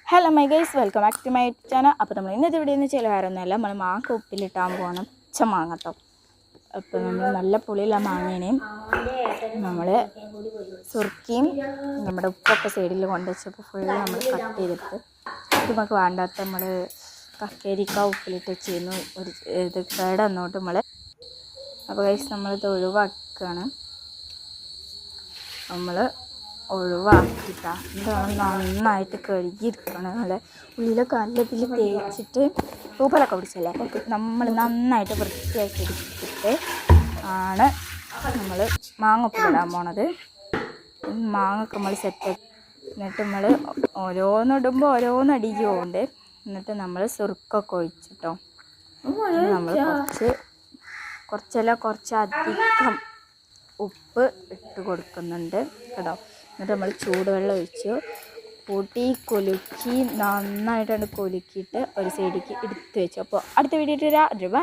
Hello my guys, welcome back to my channel. അപ്പോൾ നമ്മൾ ഇന്നത്തെ വീഡിയോ എന്ന് വെച്ചാൽ വേറെ ഒന്നുമല്ല, നമ്മൾ മാങ്ങ ഉപ്പിലിട്ടാൻ പോകണം. മാങ്ങ കേട്ടോ. അപ്പോൾ നമ്മൾ നല്ല പുളിയുള്ള മാങ്ങേനെയും നമ്മൾ സുർക്കിയും നമ്മുടെ ഉപ്പൊക്കെ സൈഡിൽ കൊണ്ടുവച്ചപ്പോൾ ഫുള്ള് നമ്മൾ കട്ട് ചെയ്തിട്ട് ഇത് നമുക്ക് വേണ്ടാത്ത നമ്മൾ കക്കരിക്ക ഉപ്പിലിട്ട് ചെയ്യുന്നു. ഒരു ഇത് കേടന്നോട്ട് നമ്മൾ. അപ്പോൾ ഗൈസ് നമ്മളിത് ഒഴിവാക്കുകയാണ്. നമ്മൾ ഒഴിവാക്കിയിട്ടാണ് ഇത് നന്നായിട്ട് കഴുകിയിരിക്കണം. നല്ല ഉള്ളിലൊക്കെ നല്ല ഇതിൽ തേച്ചിട്ട് ഉപ്പലൊക്കെ പിടിച്ചല്ലേ, നമ്മൾ നന്നായിട്ട് വൃത്തിയാക്കി എടുത്തിട്ട് ആണ് നമ്മൾ മാങ്ങ ഉപ്പിലിടാൻ പോണത്. മാങ്ങൊക്കെ നമ്മൾ സെറ്റാക്കി എന്നിട്ട് നമ്മൾ ഓരോന്നിടുമ്പോൾ ഓരോന്നടിക്ക് പോകുന്നുണ്ട്. എന്നിട്ട് നമ്മൾ സുർക്കൊക്കെ ഒഴിച്ചിട്ടോ നമ്മൾ കുറച്ചധികം ഉപ്പ് ഇട്ട് കൊടുക്കുന്നുണ്ട് കേട്ടോ. എന്നിട്ട് നമ്മൾ ചൂടുവെള്ളം ഒഴിച്ച് കുലുക്കി നന്നായിട്ടാണ് കുലുക്കിയിട്ട് ഒരു സൈഡിലേക്ക് എടുത്ത് വെച്ചു. അപ്പോൾ അടുത്ത വീഡിയോ ഇട്ട്